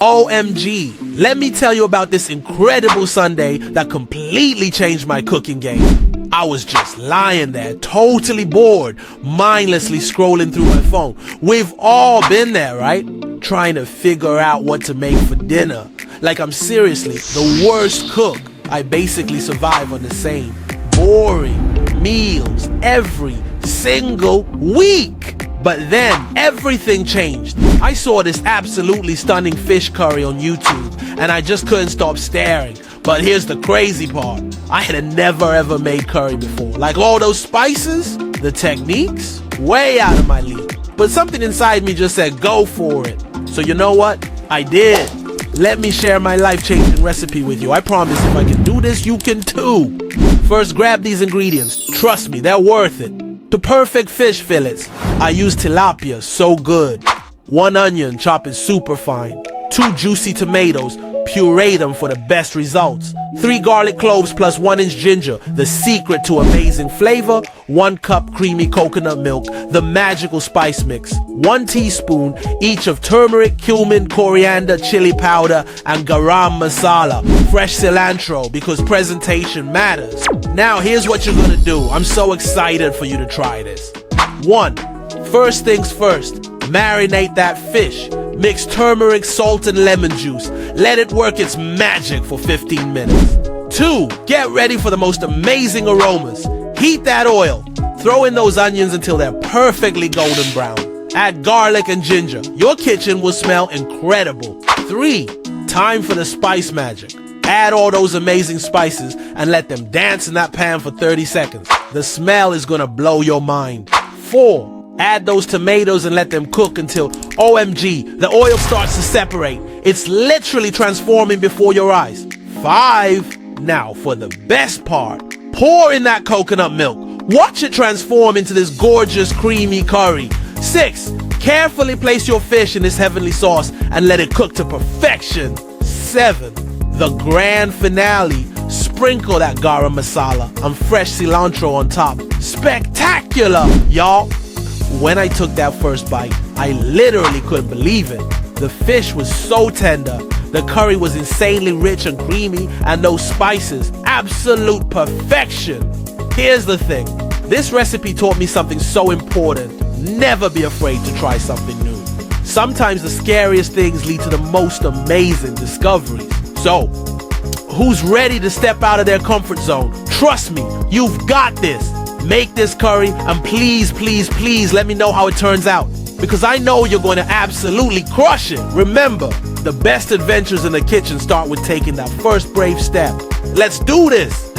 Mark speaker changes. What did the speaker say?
Speaker 1: OMG, let me tell you about this incredible Sunday that completely changed my cooking game. I was just lying there, totally bored, mindlessly scrolling through my phone. We've all been there, right? Trying to figure out what to make for dinner. Like I'm seriously the worst cook. I basically survive on the same boring meals every single week. But then everything changed. I saw this absolutely stunning fish curry on YouTube and I just couldn't stop staring. But here's the crazy part. I had never ever made curry before. Like all those spices, the techniques, way out of my league. But something inside me just said go for it. So you know what? I did. Let me share my life-changing recipe with you. I promise if I can do this, you can too. First, grab these ingredients. Trust me, they're worth it. The perfect fish fillets. I use tilapia, so good. 1 onion, chop it super fine. 2 juicy tomatoes, puree them for the best results. 3 garlic cloves plus 1-inch ginger, the secret to amazing flavor. 1 cup creamy coconut milk, the magical spice mix. 1 teaspoon each of turmeric, cumin, coriander, chili powder, and garam masala. Fresh cilantro, because presentation matters. Now here's what you're gonna do. I'm so excited for you to try this. 1. First things first, marinate that fish. Mix turmeric, salt, and lemon juice. Let it work its magic for 15 minutes. 2. Get ready for the most amazing aromas. Heat that oil. Throw in those onions until they're perfectly golden brown. Add garlic and ginger. Your kitchen will smell incredible. 3. Time for the spice magic. Add all those amazing spices and let them dance in that pan for 30 seconds. The smell is gonna blow your mind. 4. Add those tomatoes and let them cook until, OMG, the oil starts to separate. It's literally transforming before your eyes. 5. Now for the best part, pour in that coconut milk. Watch it transform into this gorgeous creamy curry. 6. Carefully place your fish in this heavenly sauce and let it cook to perfection. 7. The grand finale. Sprinkle that garam masala and fresh cilantro on top. Spectacular, y'all. When I took that first bite, I literally couldn't believe it. The fish was so tender, the curry was insanely rich and creamy, and those spices, absolute perfection. Here's the thing, this recipe taught me something so important. Never be afraid to try something new. Sometimes the scariest things lead to the most amazing discoveries. So, who's ready to step out of their comfort zone? Trust me, you've got this. Make this curry and please, please, please let me know how it turns out. Because I know you're going to absolutely crush it. Remember, the best adventures in the kitchen start with taking that first brave step. Let's do this!